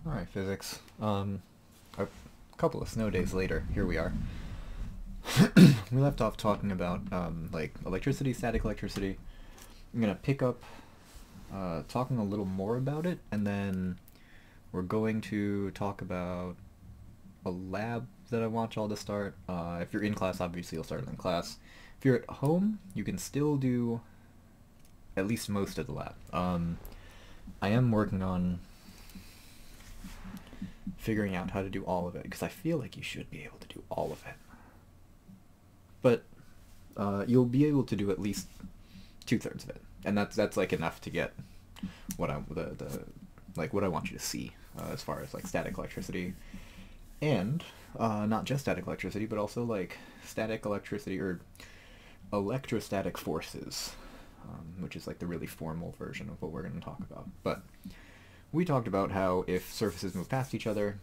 Alright, physics. A couple of snow days later, here we are. We left off talking about, like, electricity, static electricity. I'm gonna pick up, talking a little more about it, and then we're going to talk about a lab that I want y'all to start. If you're in class, obviously you'll start it in class. If you're at home, you can still do at least most of the lab. I am working on figuring out how to do all of it, because I feel like you should be able to do all of it. But you'll be able to do at least 2/3 of it, and that's like enough to get what I what I want you to see as far as like static electricity, and not just static electricity, but also like static electricity or electrostatic forces, which is like the really formal version of what we're going to talk about. But we talked about how if surfaces move past each other,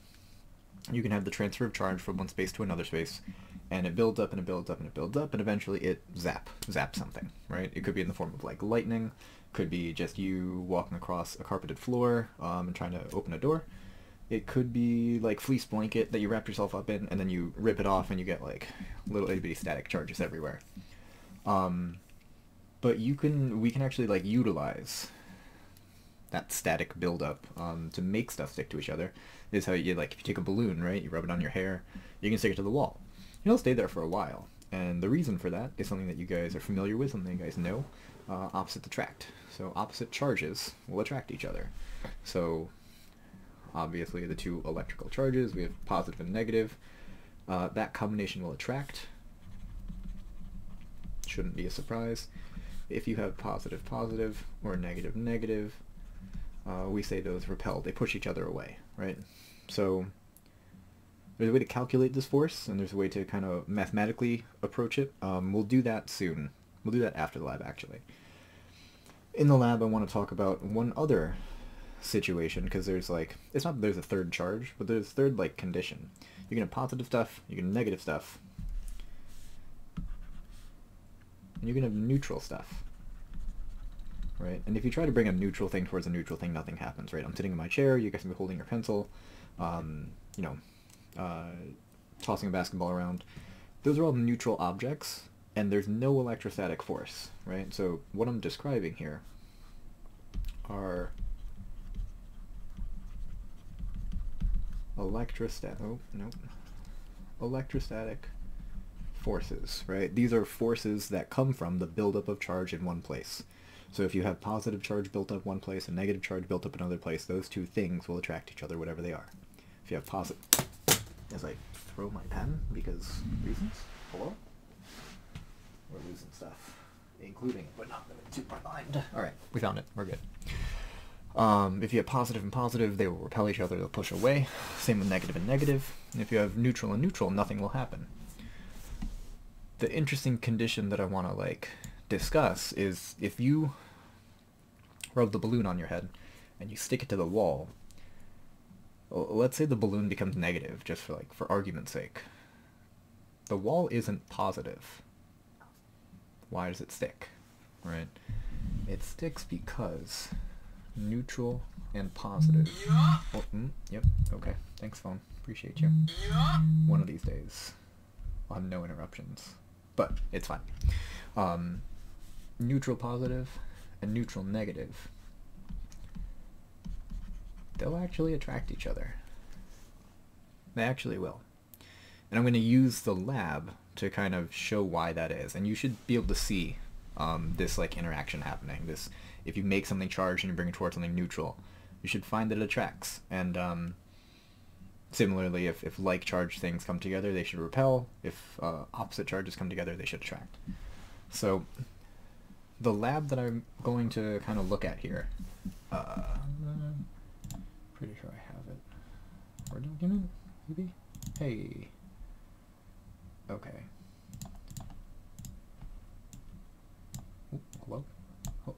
you can have the transfer of charge from one space to another space, and it builds up and it builds up and it builds up, and eventually it zaps something, right? It could be in the form of like lightning, could be just you walking across a carpeted floor and trying to open a door. It could be like fleece blanket that you wrap yourself up in, and then you rip it off and you get like little itty bitty static charges everywhere. But we can actually like utilize that static buildup to make stuff stick to each other. This is how you, like, if you take a balloon, right, you rub it on your hair, you can stick it to the wall. It'll stay there for a while, and the reason for that is something that you guys are familiar with, something you guys know, opposites attract. So opposite charges will attract each other. So obviously the two electrical charges, we have positive and negative, that combination will attract. Shouldn't be a surprise. If you have positive positive or negative negative, we say those repel. They push each other away, right? So there's a way to calculate this force, and there's a way to kind of mathematically approach it. We'll do that soon. We'll do that after the lab, actually. In the lab, I want to talk about one other situation, because there's like, it's not that there's a third charge, but there's a third like condition. You can have positive stuff, you can have negative stuff, and you can have neutral stuff. Right? And if you try to bring a neutral thing towards a neutral thing, nothing happens, right? I'm sitting in my chair, you guys can be holding your pencil, tossing a basketball around. Those are all neutral objects, and there's no electrostatic force, right? So what I'm describing here are electrostatic forces, right? These are forces that come from the buildup of charge in one place. So if you have positive charge built up one place and negative charge built up another place, those two things will attract each other, whatever they are. If you have positive... As I throw my pen, because reasons. Hello? We're losing stuff, including, but not limited to, my mind. Alright, we found it. We're good. If you have positive and positive, they will repel each other, they'll push away. Same with negative and negative. And if you have neutral and neutral, nothing will happen. The interesting condition that I want to, like, discuss is if you rub the balloon on your head and you stick it to the wall, let's say the balloon becomes negative, just for argument's sake. The wall isn't positive. Why does it stick? Right? It sticks because neutral and positive. Oh, yep, okay. Thanks, phone. Appreciate you. One of these days I'll have no interruptions. But it's fine. Neutral positive and neutral negative, they'll actually attract each other. They actually will. And I'm going to use the lab to kind of show why that is. And you should be able to see this like interaction happening. This, if you make something charged and you bring it towards something neutral, you should find that it attracts. And similarly, if like charged things come together, they should repel. If opposite charges come together, they should attract. So the lab that I'm going to kind of look at here, pretty sure I have it. Word document, maybe? Hey. Okay. Oh, hello? Oh.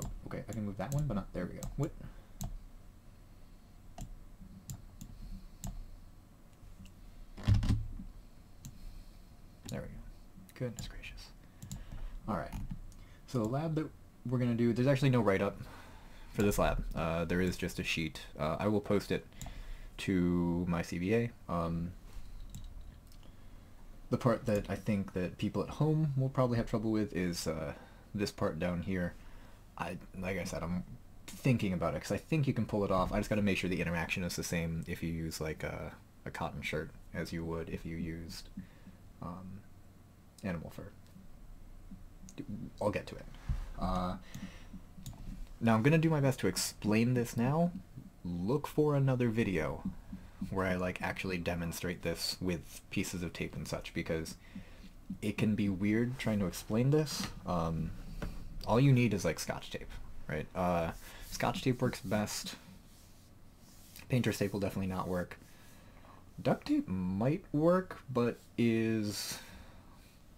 Oh, okay, I can move that one, but not, there we go. What? There we go. Goodness gracious. Alright. So the lab that we're going to do, there's actually no write-up for this lab. There is just a sheet. I will post it to my CBA. The part that I think that people at home will probably have trouble with is this part down here. Like I said, I'm thinking about it because I think you can pull it off. I just got to make sure the interaction is the same if you use like a cotton shirt as you would if you used animal fur. I'll get to it. Now I'm gonna do my best to explain this now. Look for another video where I like actually demonstrate this with pieces of tape and such, because it can be weird trying to explain this. All you need is like Scotch tape, right? Scotch tape works best. Painter's tape will definitely not work. Duct tape might work, but is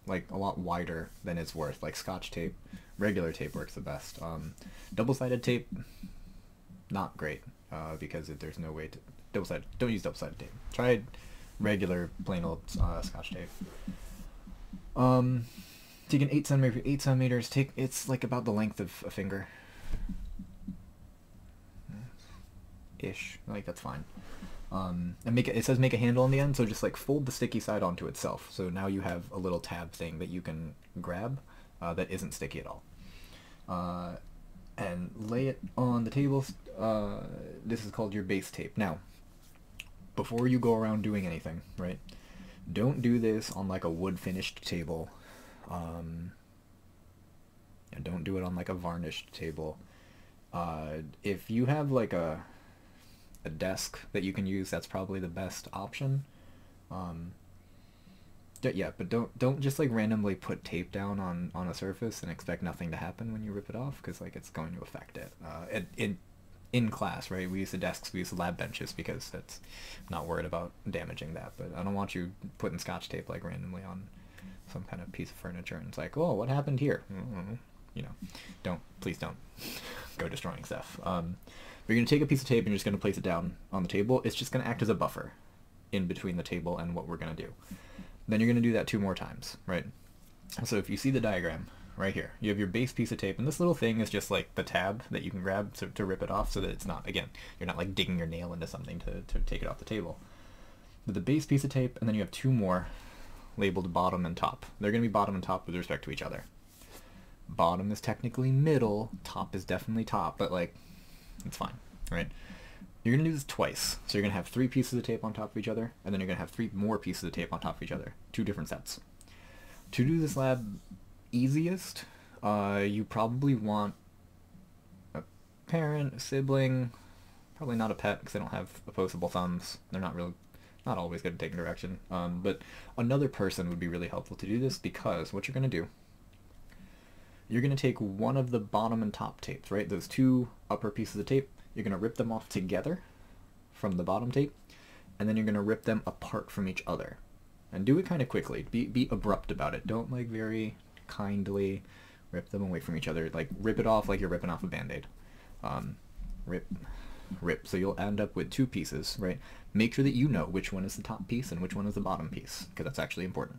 like a lot wider than it's worth. Like Scotch tape, regular tape works the best. Double-sided tape, not great, because there's no way to double-sided. Don't use double-sided tape. Try regular plain old Scotch tape. Take an 8 centimeter, 8 centimeters. It's like about the length of a finger, ish. Like that's fine. And it says make a handle on the end, so just like fold the sticky side onto itself. So now you have a little tab thing that you can grab that isn't sticky at all. And lay it on the table. This is called your base tape. Now, before you go around doing anything, right, don't do this on like a wood finished table. And don't do it on like a varnished table. If you have like a desk that you can use, that's probably the best option. Yeah, but don't just like randomly put tape down on a surface and expect nothing to happen when you rip it off, because like it's going to affect it. In class, right, we use the desks, we use the lab benches, because that's, I'm not worried about damaging that, but I don't want you putting Scotch tape like randomly on some kind of piece of furniture and it's like, oh, what happened here? You know, please don't go destroying stuff. You're going to take a piece of tape and you're just going to place it down on the table. It's just going to act as a buffer in between the table and what we're going to do. Then you're going to do that 2 more times, right? So if you see the diagram right here, you have your base piece of tape, and this little thing is just like the tab that you can grab to rip it off, so that it's not, again, you're not like digging your nail into something to take it off the table. But the base piece of tape, and then you have 2 more labeled bottom and top. They're going to be bottom and top with respect to each other. Bottom is technically middle, top is definitely top, but like, it's fine, right? You're going to do this twice. So you're going to have 3 pieces of tape on top of each other, and then you're going to have 3 more pieces of tape on top of each other. 2 different sets. To do this lab easiest, you probably want a parent, a sibling, probably not a pet because they don't have opposable thumbs. They're not always good at taking direction. But another person would be really helpful to do this, because what you're going to do, you're going to take one of the bottom and top tapes, right? Those 2 upper pieces of tape, you're going to rip them off together from the bottom tape, and then you're going to rip them apart from each other. And do it kind of quickly. Be abrupt about it. Don't like very kindly rip them away from each other. Like rip it off like you're ripping off a Band-Aid. Rip. So you'll end up with 2 pieces, right? Make sure that you know which one is the top piece and which one is the bottom piece, because that's actually important,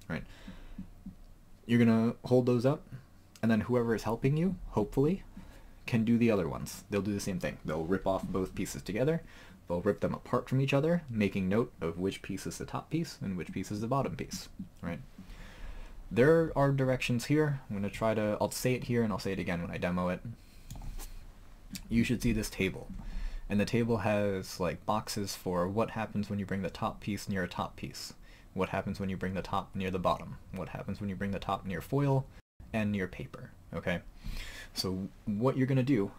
right? You're going to hold those up, and then whoever is helping you, hopefully, can do the other ones. They'll do the same thing. They'll rip off both pieces together. They'll rip them apart from each other, making note of which piece is the top piece and which piece is the bottom piece, right? There are directions here. I'm going to I'll say it here and I'll say it again when I demo it. You should see this table. And the table has like boxes for what happens when you bring the top piece near a top piece. What happens when you bring the top near the bottom. What happens when you bring the top near foil and near paper, okay? So what you're going to do,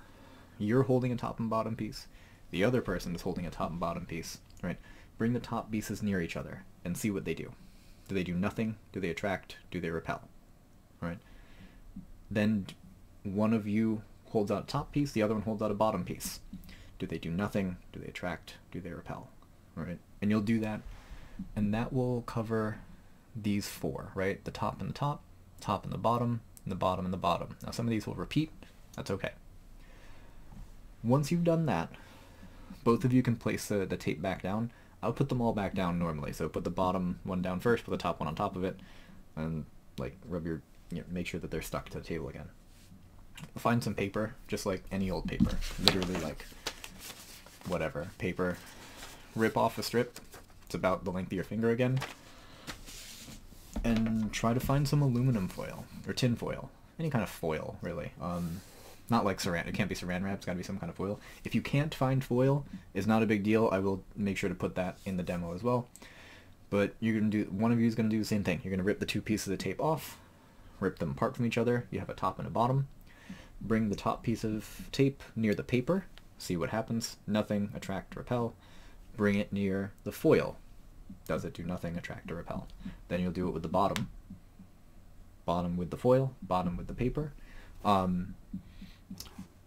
you're holding a top and bottom piece. The other person is holding a top and bottom piece, right? Bring the top pieces near each other and see what they do. Do they do nothing? Do they attract? Do they repel? Right? Then one of you holds out a top piece, the other one holds out a bottom piece. Do they do nothing? Do they attract? Do they repel? Right? And you'll do that, and that will cover these 4, right? The top and the top, top and the bottom, and the bottom and the bottom. Now some of these will repeat. That's okay. Once you've done that, both of you can place the tape back down. I'll put them all back down normally. So put the bottom one down first, put the top one on top of it, and like rub make sure that they're stuck to the table again. find some paper, just like any old paper, literally like whatever paper. Rip off a strip. It's about the length of your finger again. And try to find some aluminum foil or tin foil, any kind of foil really. Not like saran. It can't be saran wrap. It's got to be some kind of foil. If you can't find foil, it's not a big deal. I will make sure to put that in the demo as well. But you're gonna do. One of you is gonna do the same thing. You're gonna rip the two pieces of tape off, rip them apart from each other. You have a top and a bottom. Bring the top piece of tape near the paper. See what happens. Nothing. Attract, repel. Bring it near the foil. Does it do nothing? Attract or repel. Then you'll do it with the bottom. Bottom with the foil. Bottom with the paper.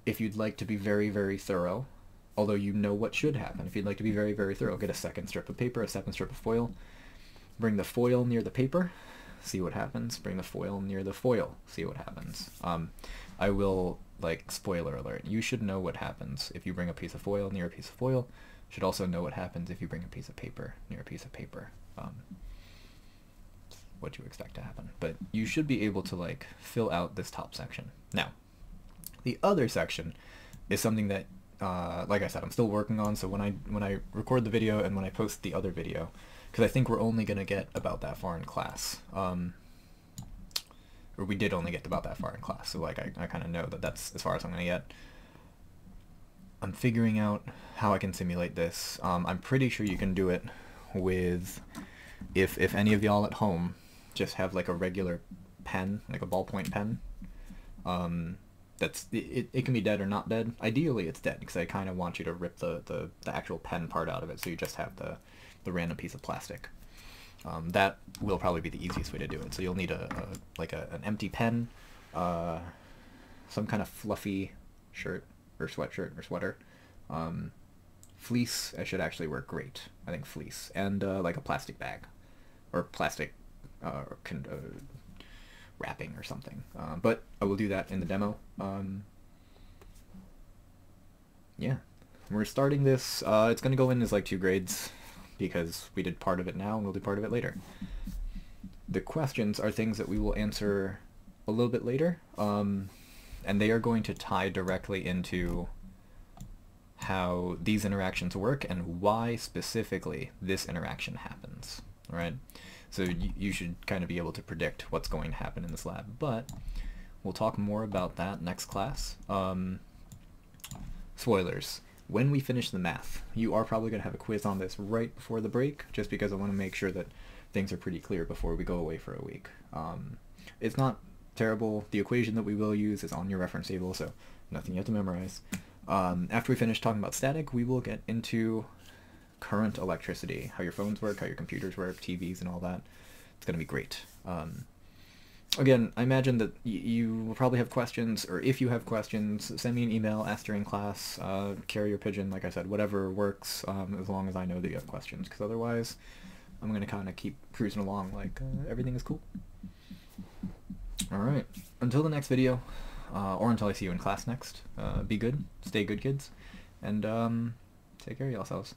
If you'd like to be very, very thorough, although you know what should happen, if you'd like to be very, very thorough, get a second strip of paper, a second strip of foil, bring the foil near the paper, see what happens, bring the foil near the foil, see what happens. I will, like, spoiler alert, you should know what happens if you bring a piece of foil near a piece of foil, you should also know what happens if you bring a piece of paper near a piece of paper. What you expect to happen. But you should be able to, like, fill out this top section. Now, the other section is something that, like I said, I'm still working on, so when I record the video and when I post the other video, because I think we're only going to get about that far in class, or we did only get about that far in class, so like I kind of know that that's as far as I'm going to get. I'm figuring out how I can simulate this. I'm pretty sure you can do it with, if any of y'all at home just have like a regular pen, like a ballpoint pen, it can be dead or not dead. Ideally it's dead, because I kind of want you to rip the actual pen part out of it, so you just have the random piece of plastic. That will probably be the easiest way to do it. So you'll need an empty pen, some kind of fluffy shirt or sweatshirt or sweater, fleece. It should actually work great. I think fleece, and like a plastic bag or plastic wrapping or something. But I will do that in the demo. Yeah, we're starting this. It's going to go in as like 2 grades, because we did part of it now and we'll do part of it later. The questions are things that we will answer a little bit later, and they are going to tie directly into how these interactions work and why specifically this interaction happens, right? So you should kind of be able to predict what's going to happen in this lab, but we'll talk more about that next class. Spoilers. When we finish the math, you are probably going to have a quiz on this right before the break, just because I want to make sure that things are pretty clear before we go away for a week. It's not terrible. The equation that we will use is on your reference table, so nothing you have to memorize. After we finish talking about static, we will get into current electricity, how your phones work, how your computers work, TVs and all that. It's going to be great. Again, I imagine that you will probably have questions, or if you have questions, send me an email, ask during class, carrier pigeon, like I said, whatever works, as long as I know that you have questions, because otherwise I'm going to kind of keep cruising along like everything is cool. Alright, until the next video, or until I see you in class next, be good, stay good kids, and take care of yourselves.